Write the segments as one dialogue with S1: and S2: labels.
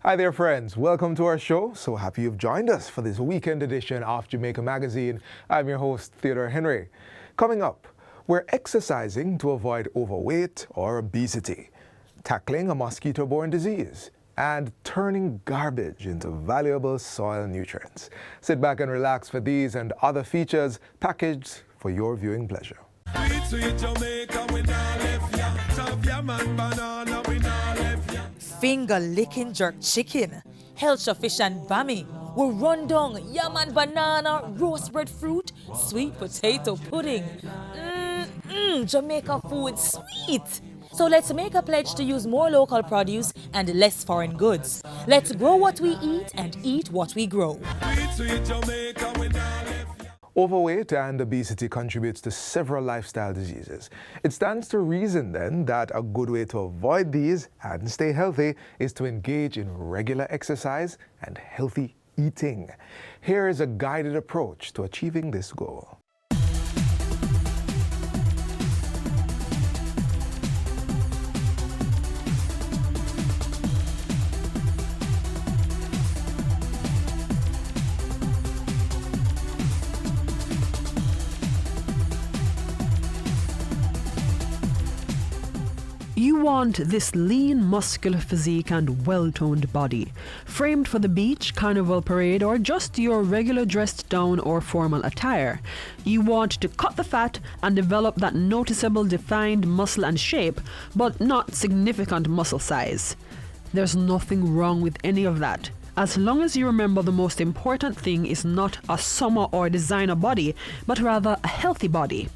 S1: Hi there, friends. Welcome to our show. So happy you've joined us for this weekend edition of Jamaica Magazine. I'm your host, Theodore Henry. Coming up, we're exercising to avoid overweight or obesity, tackling a mosquito-borne disease, and turning garbage into valuable soil nutrients. Sit back and relax for these and other features packaged for your viewing pleasure.
S2: Sweet Jamaica, we not left ya. Tough yam and banana, we not left ya.
S3: Finger-licking jerk chicken, Hellshire fish and bami, we run down yam and banana, roast bread fruit, sweet potato pudding. Jamaica food sweet. So let's make a pledge to use more local produce and less foreign goods. Let's grow what we eat and eat what we grow.
S2: Sweet Jamaica, we not left ya.
S1: Overweight and obesity contributes to several lifestyle diseases. It stands to reason then that a good way to avoid these and stay healthy is to engage in regular exercise and healthy eating. Here is a guided approach to achieving this goal.
S4: You want this lean, muscular physique and well-toned body, framed for the beach, carnival parade, or just your regular dressed down or formal attire. You want to cut the fat and develop that noticeable defined muscle and shape, but not significant muscle size. There's nothing wrong with any of that, as long as you remember the most important thing is not a summer or designer body, but rather a healthy body.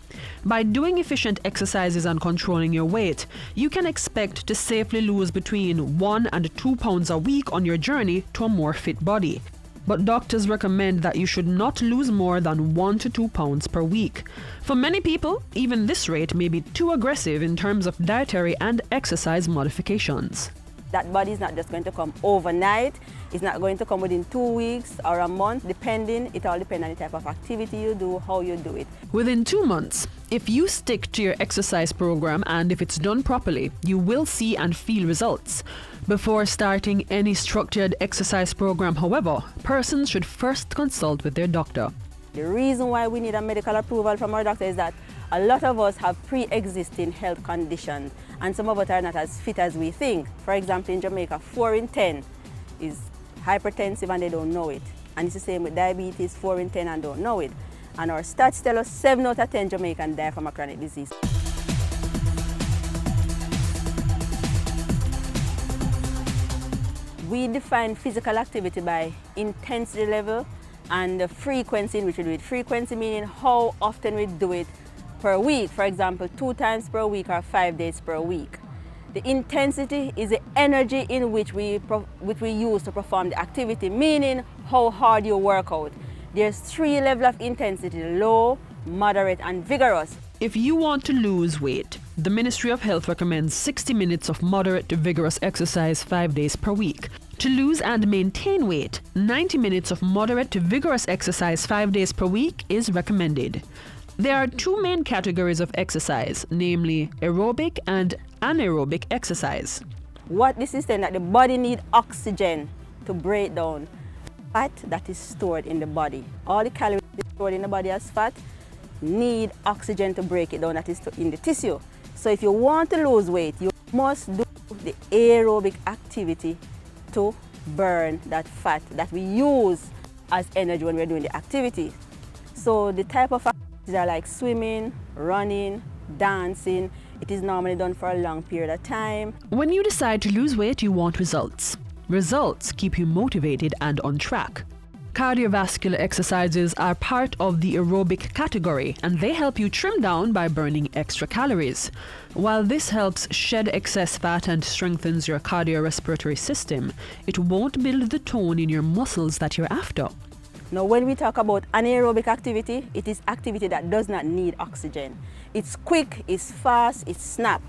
S4: By doing efficient exercises and controlling your weight, you can expect to safely lose between 1 and 2 pounds a week on your journey to a more fit body. But doctors recommend that you should not lose more than 1 to 2 pounds per week. For many people, even this rate may be too aggressive in terms of dietary and exercise modifications.
S5: That body is not just going to come overnight. It's not going to come within 2 weeks or a month, depending. It all depends on the type of activity you do, how you do it.
S4: Within 2 months, if you stick to your exercise program and if it's done properly, you will see and feel results. Before starting any structured exercise program, however, persons should first consult with their doctor.
S5: The reason why we need a medical approval from our doctor is that a lot of us have pre-existing health conditions and some of us are not as fit as we think. For example, in Jamaica, 4 in 10 is hypertensive and they don't know it. And it's the same with diabetes, 4 in 10 and don't know it. And our stats tell us 7 out of 10 Jamaicans die from a chronic disease. We define physical activity by intensity level and the frequency in which we do it. Frequency meaning how often we do it per week. For example, 2 times per week or 5 days per week. The intensity is the energy in which we use to perform the activity, meaning how hard you work out. There's 3 levels of intensity: low, moderate, and vigorous.
S4: If you want to lose weight, the Ministry of Health recommends 60 minutes of moderate to vigorous exercise 5 days per week. To lose and maintain weight, 90 minutes of moderate to vigorous exercise 5 days per week is recommended. There are 2 main categories of exercise, namely aerobic and anaerobic exercise.
S5: What this is saying that the body needs oxygen to break down fat that is stored in the body. All the calories stored in the body as fat need oxygen to break it down, that is in the tissue. So if you want to lose weight, you must do the aerobic activity to burn that fat that we use as energy when we're doing the activity. So the type of activities are like swimming, running, dancing. It is normally done for a long period of time.
S4: When you decide to lose weight, you want results. Results keep you motivated and on track. Cardiovascular exercises are part of the aerobic category and they help you trim down by burning extra calories. While this helps shed excess fat and strengthens your cardiorespiratory system, it won't build the tone in your muscles that you're after.
S5: Now, when we talk about anaerobic activity, it is activity that does not need oxygen. It's quick, it's fast, it's snap.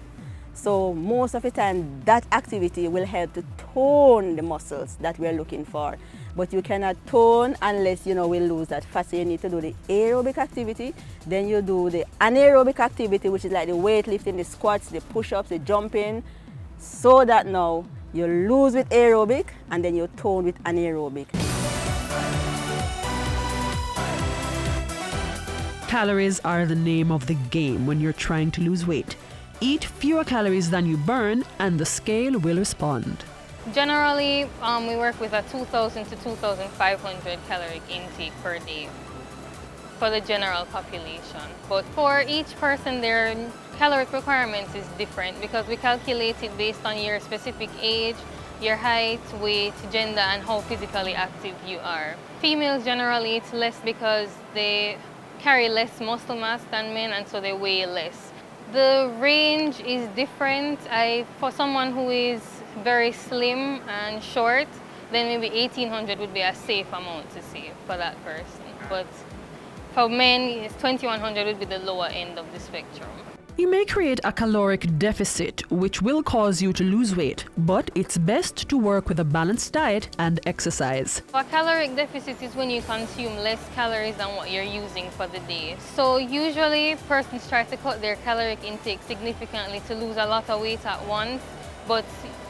S5: So most of the time, that activity will help to tone the muscles that we're looking for. But you cannot tone unless, we lose that fat. So you need to do the aerobic activity, then you do the anaerobic activity, which is like the weightlifting, the squats, the push-ups, the jumping, so that now You lose with aerobic and then you tone with anaerobic.
S4: Calories are the name of the game when you're trying to lose weight. Eat fewer calories than you burn and the scale will respond.
S6: Generally, we work with a 2,000 to 2,500 caloric intake per day for the general population. But for each person, their caloric requirements is different because we calculate it based on your specific age, your height, weight, gender, and how physically active you are. Females generally eat less because they carry less muscle mass than men, and so they weigh less. The range is different. For someone who is very slim and short, then maybe 1,800 would be a safe amount to say for that person. But for men, 2,100 would be the lower end of the spectrum.
S4: You may create a caloric deficit, which will cause you to lose weight, but it's best to work with a balanced diet and exercise.
S6: A caloric deficit is when you consume less calories than what you're using for the day. So usually persons try to cut their caloric intake significantly to lose a lot of weight at once, but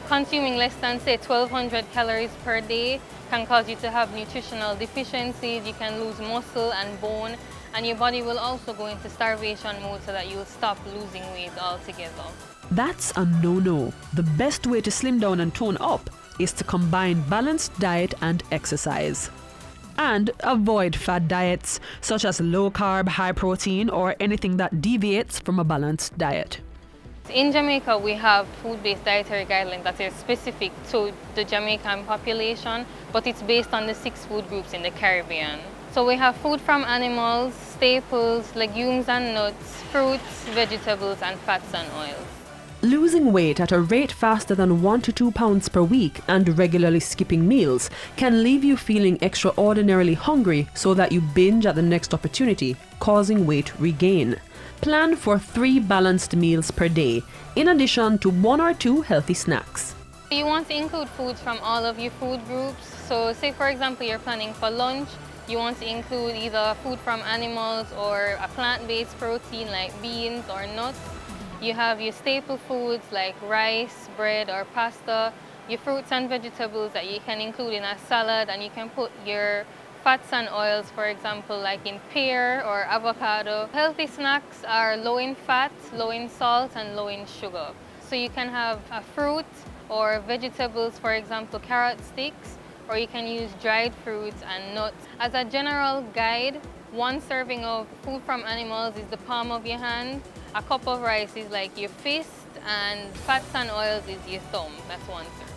S6: consuming less than, say, 1,200 calories per day can cause you to have nutritional deficiencies. You can lose muscle and bone, and your body will also go into starvation mode so that you'll stop losing weight altogether.
S4: That's a no-no. The best way to slim down and tone up is to combine balanced diet and exercise. And avoid fad diets such as low-carb, high-protein, or anything that deviates from a balanced diet.
S6: In Jamaica, we have food-based dietary guidelines that are specific to the Jamaican population, but it's based on the 6 food groups in the Caribbean. So we have food from animals, staples, legumes and nuts, fruits, vegetables, and fats and oils.
S4: Losing weight at a rate faster than 1 to 2 pounds per week and regularly skipping meals can leave you feeling extraordinarily hungry so that you binge at the next opportunity, causing weight regain. Plan for 3 balanced meals per day, in addition to 1 or 2 healthy snacks.
S6: You want to include foods from all of your food groups. So say, for example, you're planning for lunch, you want to include either food from animals or a plant-based protein like beans or nuts. You have your staple foods like rice, bread, or pasta, your fruits and vegetables that you can include in a salad, and you can put your fats and oils, for example, like in pear or avocado. Healthy snacks are low in fat, low in salt, and low in sugar. So you can have a fruit or vegetables, for example, carrot sticks, or you can use dried fruits and nuts. As a general guide, 1 serving of food from animals is the palm of your hand, a cup of rice is like your fist, and fats and oils is your thumb. That's 1 serving.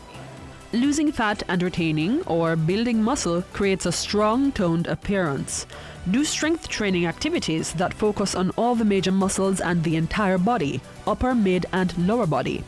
S4: Losing fat and retaining or building muscle creates a strong, toned appearance. Do strength training activities that focus on all the major muscles and the entire body, upper, mid, and lower body.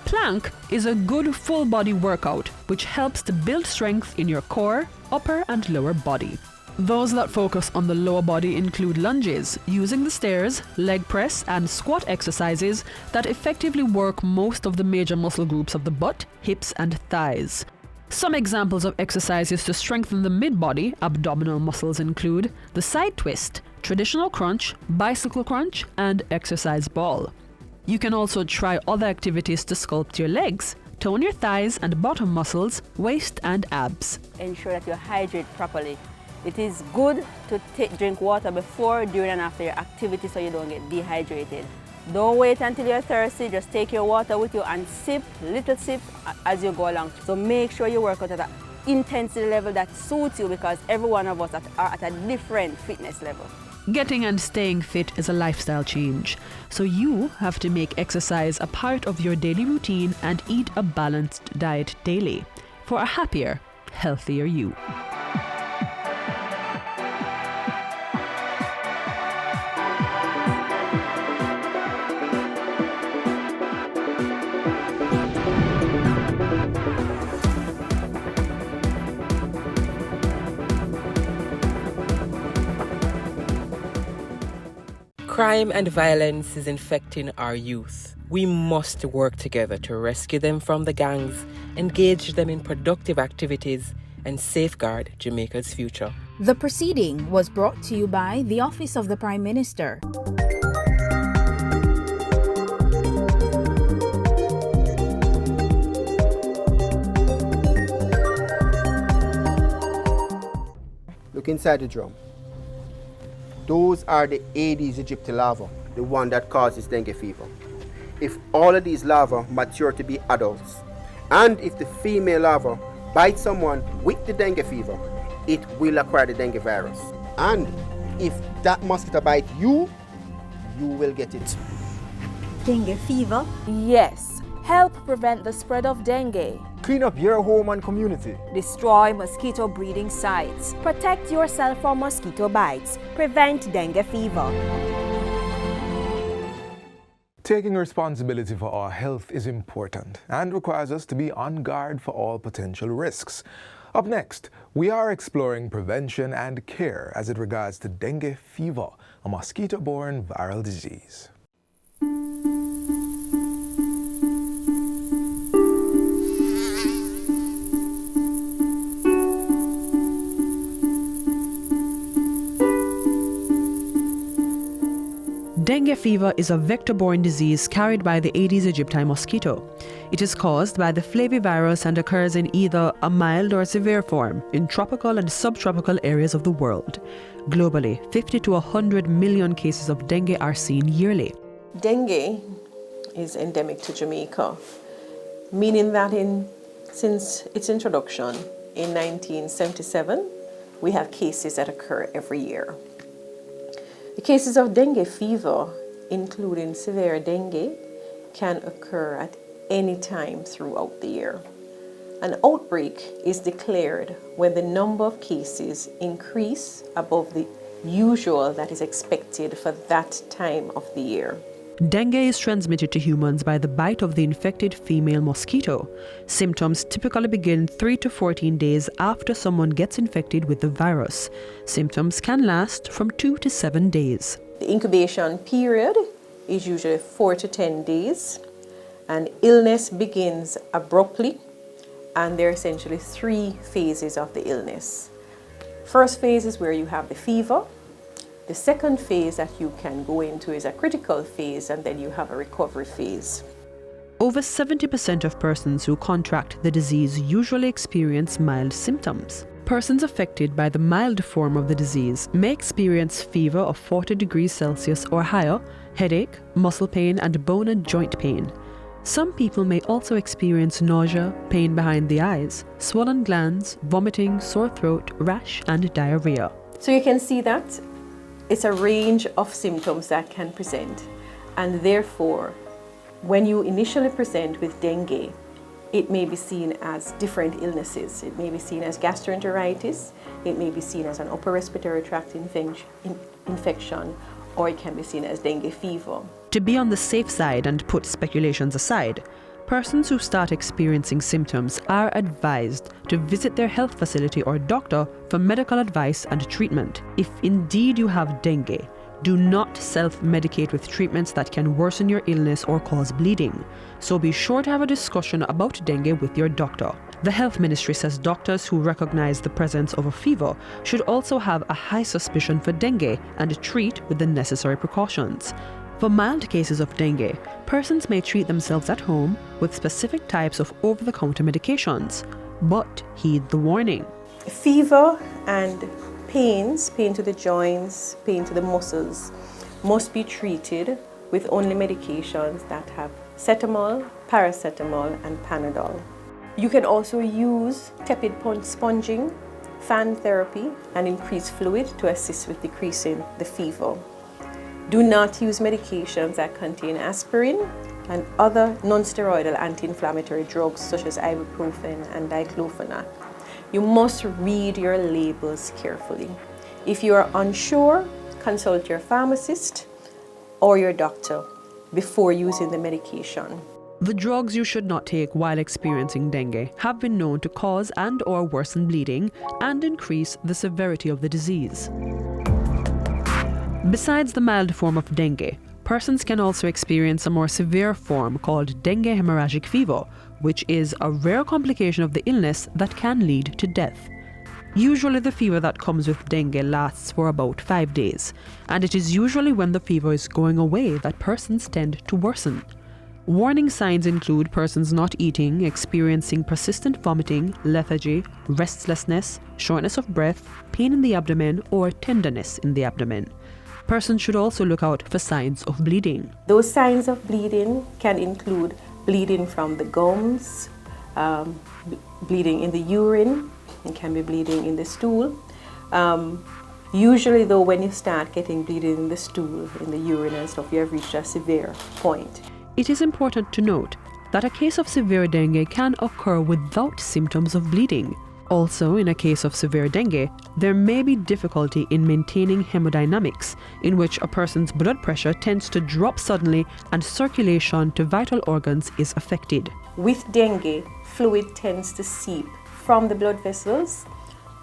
S4: Plank is a good full body workout which helps to build strength in your core, upper, and lower body. Those that focus on the lower body include lunges, using the stairs, leg press, and squat exercises that effectively work most of the major muscle groups of the butt, hips, and thighs. Some examples of exercises to strengthen the mid-body abdominal muscles include the side twist, traditional crunch, bicycle crunch, and exercise ball. You can also try other activities to sculpt your legs, tone your thighs and bottom muscles, waist, and abs.
S5: Ensure that you hydrate properly. It is good to drink water before, during, and after your activity so you don't get dehydrated. Don't wait until you're thirsty, just take your water with you and sip, little sip as you go along. So make sure you work out at an intensity level that suits you, because every one of us are at a different fitness level.
S4: Getting and staying fit is a lifestyle change, so you have to make exercise a part of your daily routine and eat a balanced diet daily for a happier, healthier you.
S7: Crime and violence is infecting our youth. We must work together to rescue them from the gangs, engage them in productive activities, and safeguard Jamaica's future.
S8: The proceeding was brought to you by the Office of the Prime Minister.
S9: look inside the drum. Those are the Aedes aegypti larvae, the one that causes dengue fever. If all of these larvae mature to be adults, and if the female larva bites someone with the dengue fever, it will acquire the dengue virus. And if that mosquito bites you, you will get it.
S8: Dengue fever?
S10: Yes. Help prevent the spread of dengue.
S11: Clean up your home and community.
S10: Destroy mosquito breeding sites.
S12: Protect yourself from mosquito bites. Prevent dengue fever.
S1: Taking responsibility for our health is important and requires us to be on guard for all potential risks. Up next, we are exploring prevention and care as it regards to dengue fever, a mosquito-borne viral disease.
S4: Dengue fever is a vector-borne disease carried by the Aedes aegypti mosquito. It is caused by the flavivirus and occurs in either a mild or severe form in tropical and subtropical areas of the world. Globally, 50 to 100 million cases of dengue are seen yearly.
S13: Dengue is endemic to Jamaica, meaning that since its introduction in 1977, we have cases that occur every year. The cases of dengue fever, including severe dengue, can occur at any time throughout the year. An outbreak is declared when the number of cases increase above the usual that is expected for that time of the year.
S4: Dengue is transmitted to humans by the bite of the infected female mosquito. Symptoms typically begin 3 to 14 days after someone gets infected with the virus. Symptoms can last from 2 to 7 days.
S13: The incubation period is usually 4 to 10 days, and illness begins abruptly, and there are essentially 3 phases of the illness. First phase is where you have the fever. The second phase that you can go into is a critical phase, and then you have a recovery phase.
S4: Over 70% of persons who contract the disease usually experience mild symptoms. Persons affected by the mild form of the disease may experience fever of 40 degrees Celsius or higher, headache, muscle pain, and bone and joint pain. Some people may also experience nausea, pain behind the eyes, swollen glands, vomiting, sore throat, rash, and diarrhea.
S13: So you can see that it's a range of symptoms that can present, and therefore, when you initially present with dengue, it may be seen as different illnesses. It may be seen as gastroenteritis, it may be seen as an upper respiratory tract infection, or it can be seen as dengue fever.
S4: To be on the safe side and put speculations aside, persons who start experiencing symptoms are advised to visit their health facility or doctor for medical advice and treatment. If indeed you have dengue, do not self-medicate with treatments that can worsen your illness or cause bleeding. So be sure to have a discussion about dengue with your doctor. The Health Ministry says doctors who recognize the presence of a fever should also have a high suspicion for dengue and treat with the necessary precautions. For mild cases of dengue, persons may treat themselves at home with specific types of over-the-counter medications, but heed the warning.
S13: Fever and pain to the joints, pain to the muscles, must be treated with only medications that have cetamol, paracetamol, and Panadol. You can also use tepid sponging, fan therapy, and increased fluid to assist with decreasing the fever. Do not use medications that contain aspirin and other non-steroidal anti-inflammatory drugs such as ibuprofen and diclofenac. You must read your labels carefully. If you are unsure, consult your pharmacist or your doctor before using the medication.
S4: The drugs you should not take while experiencing dengue have been known to cause and/or worsen bleeding and increase the severity of the disease. Besides the mild form of dengue, persons can also experience a more severe form called dengue hemorrhagic fever, which is a rare complication of the illness that can lead to death. Usually the fever that comes with dengue lasts for about 5 days, and it is usually when the fever is going away that persons tend to worsen. Warning signs include persons not eating, experiencing persistent vomiting, lethargy, restlessness, shortness of breath, pain in the abdomen, or tenderness in the abdomen. Persons should also look out for signs of bleeding.
S13: Those signs of bleeding can include bleeding from the gums, bleeding in the urine, it can be bleeding in the stool. Usually though, when you start getting bleeding in the stool, in the urine and stuff, you have reached a severe point.
S4: It is important to note that a case of severe dengue can occur without symptoms of bleeding. Also, in a case of severe dengue, there may be difficulty in maintaining hemodynamics, in which a person's blood pressure tends to drop suddenly and circulation to vital organs is affected.
S13: With dengue, fluid tends to seep from the blood vessels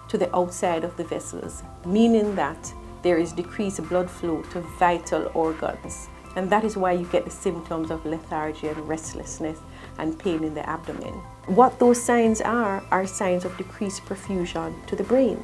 S13: to the outside of the vessels, meaning that there is decreased blood flow to vital organs. And that is why you get the symptoms of lethargy and restlessness and pain in the abdomen. What those signs are signs of decreased perfusion to the brain.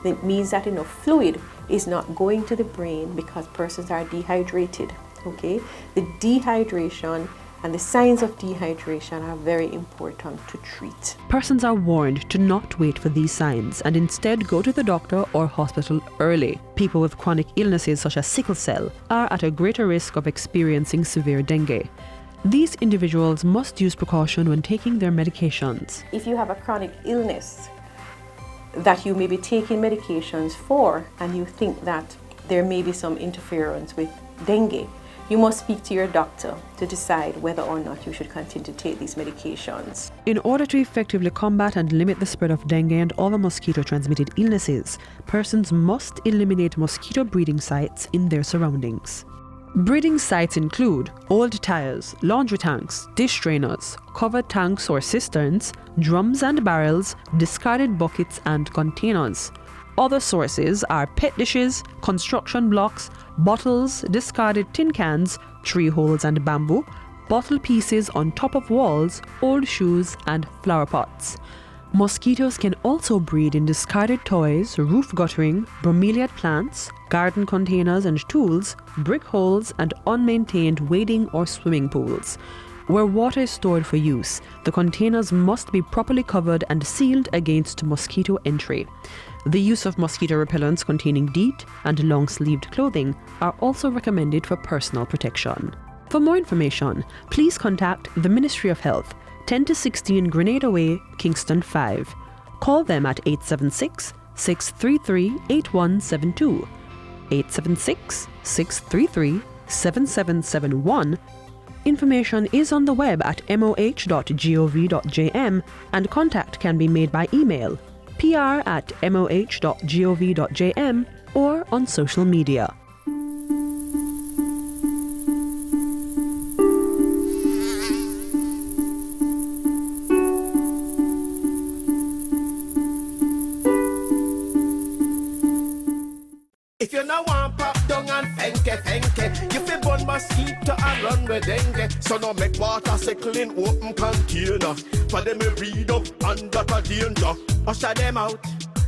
S13: It means that enough fluid is not going to the brain because persons are dehydrated. Okay? The dehydration and the signs of dehydration are very important to treat.
S4: Persons are warned to not wait for these signs and instead go to the doctor or hospital early. People with chronic illnesses such as sickle cell are at a greater risk of experiencing severe dengue. These individuals must use precaution when taking their medications.
S13: If you have a chronic illness that you may be taking medications for and you think that there may be some interference with dengue, you must speak to your doctor to decide whether or not you should continue to take these medications.
S4: In order to effectively combat and limit the spread of dengue and other mosquito-transmitted illnesses, persons must eliminate mosquito breeding sites in their surroundings. Breeding sites include old tires, laundry tanks, dish drainers, covered tanks or cisterns, drums and barrels, discarded buckets and containers. Other sources are pet dishes, construction blocks, bottles, discarded tin cans, tree holes and bamboo, bottle pieces on top of walls, old shoes and flower pots. Mosquitoes can also breed in discarded toys, roof guttering, bromeliad plants, garden containers and tools, brick holes and unmaintained wading or swimming pools. Where water is stored for use, the containers must be properly covered and sealed against mosquito entry. The use of mosquito repellents containing DEET and long-sleeved clothing are also recommended for personal protection. For more information, please contact the Ministry of Health, 10 to 16 Grenada Way, Kingston 5. Call them at 876-633-8172, 876-633-7771. Information is on the web at moh.gov.jm and contact can be made by email pr@moh.gov.jm or on social media.
S2: If you no want pop down and fenke, you fi burn mosquito and run with dengue. So no make water cycle in open container. For them we read up under the danger. Usher them out,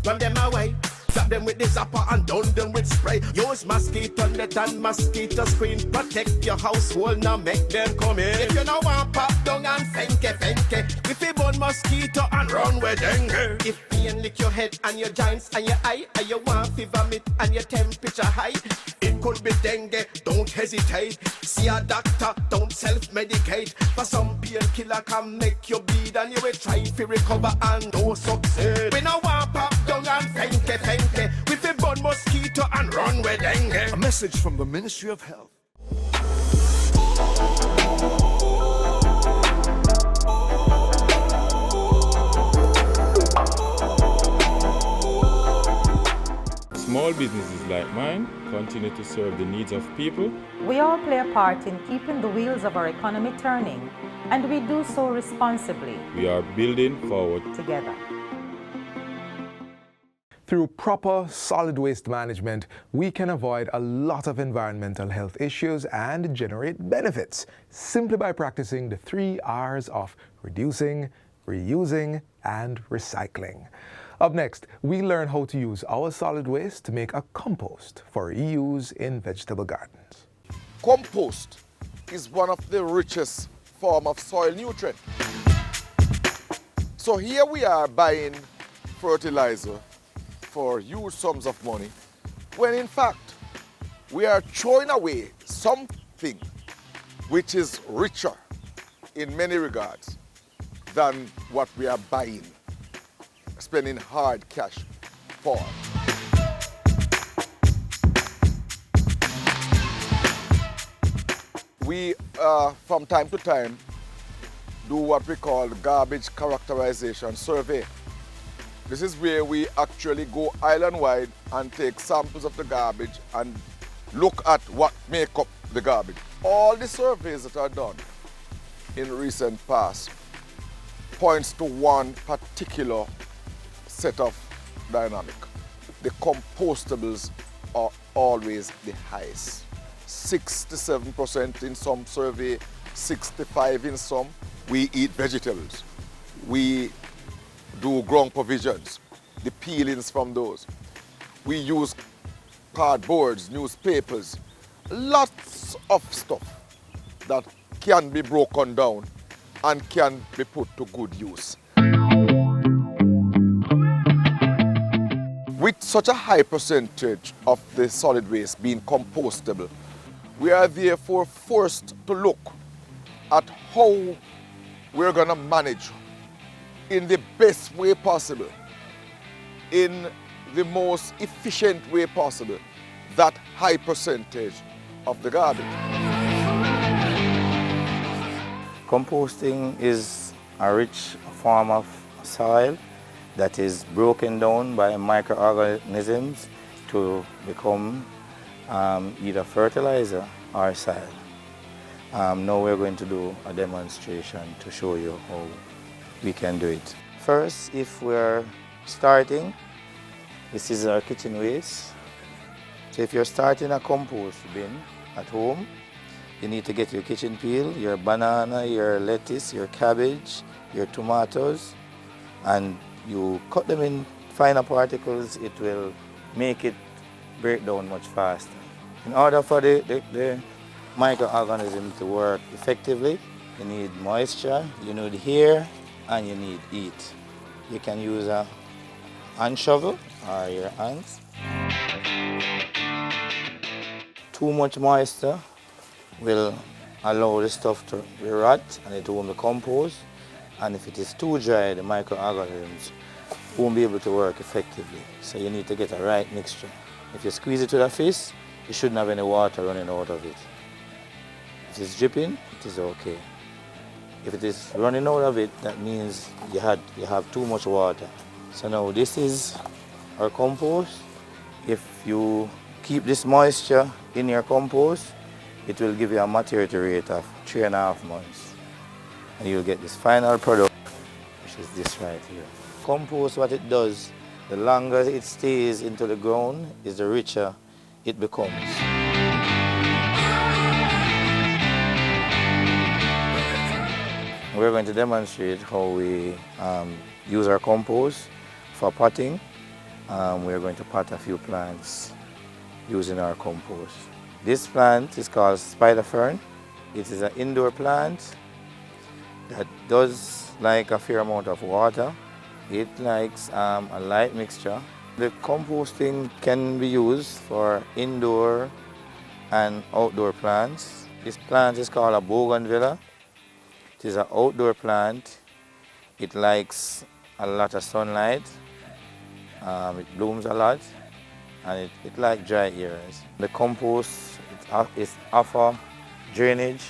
S2: run them away. Trap them with the zapper and down them with spray. Use mosquito net and mosquito screen. Protect your household, now make them come in. If you no want pop down and fenke, we fi burn mosquito and run with dengue. If pain lick your head and your joints and your eye, and you want fever vomit and your temperature high, it could be dengue, don't hesitate. See a doctor, don't self-medicate. For some painkiller can make you bleed and you will try to recover and no succeed. We no want pop down and fenke. We fi burn mosquito and run with dengue.
S14: A message from the Ministry of Health.
S15: Small businesses like mine continue to serve the needs of people.
S16: We all play a part in keeping the wheels of our economy turning, and we do so responsibly.
S15: We are building forward
S16: together.
S1: Through proper solid waste management, we can avoid a lot of environmental health issues and generate benefits simply by practicing the 3 R's of reducing, reusing, and recycling. Up next, we learn how to use our solid waste to make a compost for reuse in vegetable gardens.
S17: Compost is one of the richest
S14: form of soil nutrient. So here we are buying fertilizer for huge sums of money, when in fact we are throwing away something which is richer in many regards than what we are buying, spending hard cash for. We, from time to time, do what we call garbage characterization survey. This is where we actually go island-wide and take samples of the garbage and look at what make up the garbage. All the surveys that are done in recent past points to one particular set of dynamic. The compostables are always the highest. 67% in some survey, 65% in some. We eat vegetables. We do ground provisions, the peelings from those. We use cardboards, newspapers, lots of stuff that can be broken down and can be put to good use. With such a high percentage of the solid waste being compostable, we are therefore forced to look at how we're going to manage in the best way possible, in the most efficient way possible, that high percentage of the garbage.
S17: Composting is a rich form of soil that is broken down by microorganisms to become either fertilizer or soil. Now we're going to do a demonstration to show you how we can do it. First, if we're starting, this is our kitchen waste. So if you're starting a compost bin at home, you need to get your kitchen peel, your banana, your lettuce, your cabbage, your tomatoes, and you cut them in finer particles. It will make it break down much faster. In order for the microorganism to work effectively, you need moisture, you need air, and you need heat. You can use a hand shovel or your hands. Too much moisture will allow the stuff to rot and it won't be compost. And if it is too dry, the microorganisms won't be able to work effectively. So you need to get a right mixture. If you squeeze it with a fist, you shouldn't have any water running out of it. If it's dripping, it is okay. If it is running out of it, that means you have too much water. So now this is our compost. If you keep this moisture in your compost, it will give you a maturity rate of 3.5 months. And you'll get this final product, which is this right here. Compost, what it does, the longer it stays into the ground, is the richer it becomes. We're going to demonstrate how we use our compost for potting. We're going to pot a few plants using our compost. This plant is called spider fern. It is an indoor plant that does like a fair amount of water. It likes a light mixture. The composting can be used for indoor and outdoor plants. This plant is called a bougainvillea. It is an outdoor plant. It likes a lot of sunlight. It blooms a lot, and it likes dry areas. The compost is offer drainage.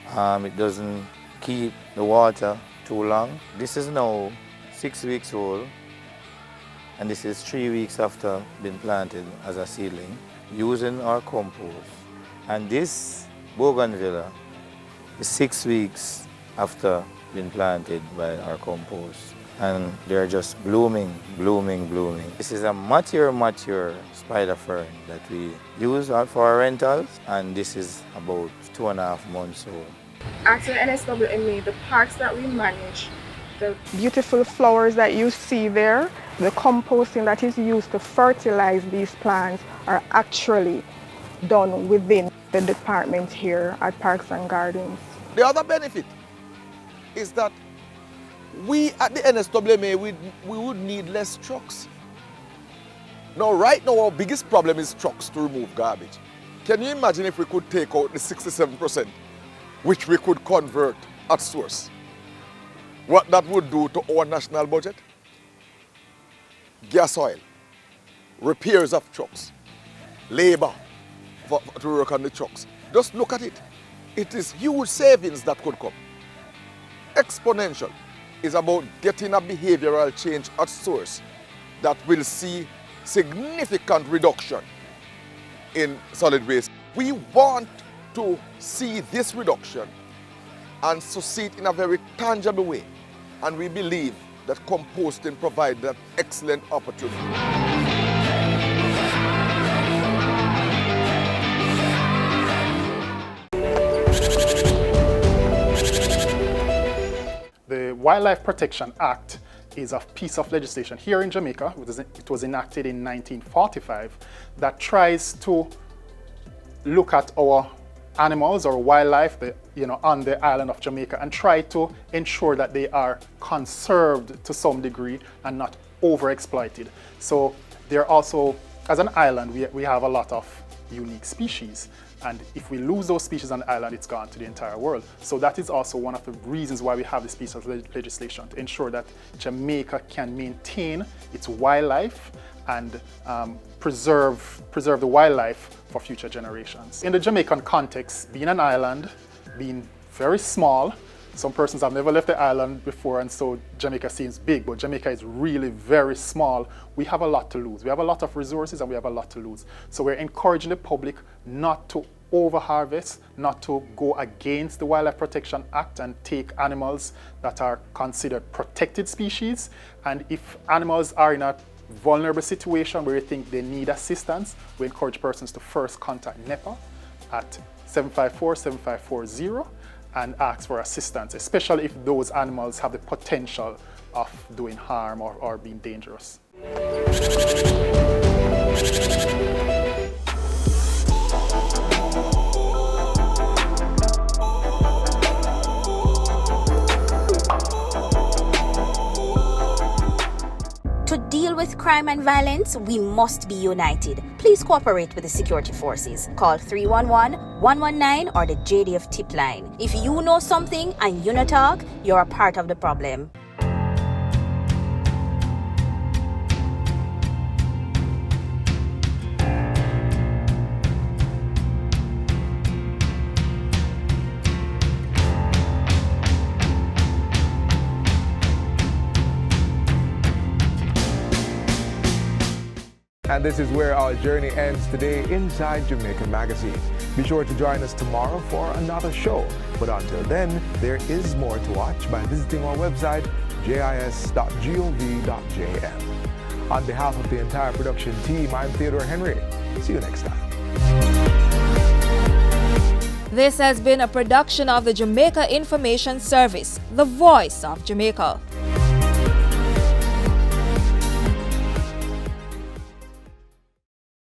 S17: It doesn't keep the water too long. This is now 6 weeks old, and this is 3 weeks after being planted as a seedling, using our compost. And this bougainvillea is 6 weeks after being planted by our compost. And they're just blooming, blooming, blooming. This is a mature spider fern that we use for our rentals, and this is about 2.5 months old.
S18: At the NSWMA, the parks that we manage, the beautiful flowers that you see there, the composting that is used to fertilize these plants are actually done within the department here at Parks and Gardens.
S14: The other benefit is that we at the NSWMA, we would need less trucks. Now, right now, our biggest problem is trucks to remove garbage. Can you imagine if we could take out the 67%, which we could convert at source? What that would do to our national budget? Gas oil, repairs of trucks, labor to work on the trucks. Just look at it. It is huge savings that could come. Exponential is about getting a behavioral change at source that will see significant reduction in solid waste. We want to see this reduction and to see it in a very tangible way. And we believe that composting provides that excellent opportunity.
S19: The Wildlife Protection Act is a piece of legislation here in Jamaica. It was enacted in 1945 that tries to look at our animals or wildlife on the island of Jamaica and try to ensure that they are conserved to some degree and not overexploited. So they're also, as an island, we have a lot of unique species. And if we lose those species on the island, it's gone to the entire world. So that is also one of the reasons why we have this piece of legislation, to ensure that Jamaica can maintain its wildlife and preserve the wildlife for future generations. In the Jamaican context, being an island, being very small, some persons have never left the island before, and so Jamaica seems big, but Jamaica is really very small. We have a lot to lose. We have a lot of resources and we have a lot to lose. So we're encouraging the public not to overharvest, not to go against the Wildlife Protection Act and take animals that are considered protected species. And if animals are in a vulnerable situation where you think they need assistance, we encourage persons to first contact NEPA at 754-7540 and ask for assistance, especially if those animals have the potential of doing harm or being dangerous.
S12: To deal with crime and violence, we must be united. Please cooperate with the security forces. Call 311-119 or the JDF tip line. If you know something and you not talk, you're a part of the problem.
S1: And this is where our journey ends today inside Jamaica Magazine. Be sure to join us tomorrow for another show. But until then, there is more to watch by visiting our website, jis.gov.jm. On behalf of the entire production team, I'm Theodore Henry. See you next time.
S10: This has been a production of the Jamaica Information Service, the voice of Jamaica.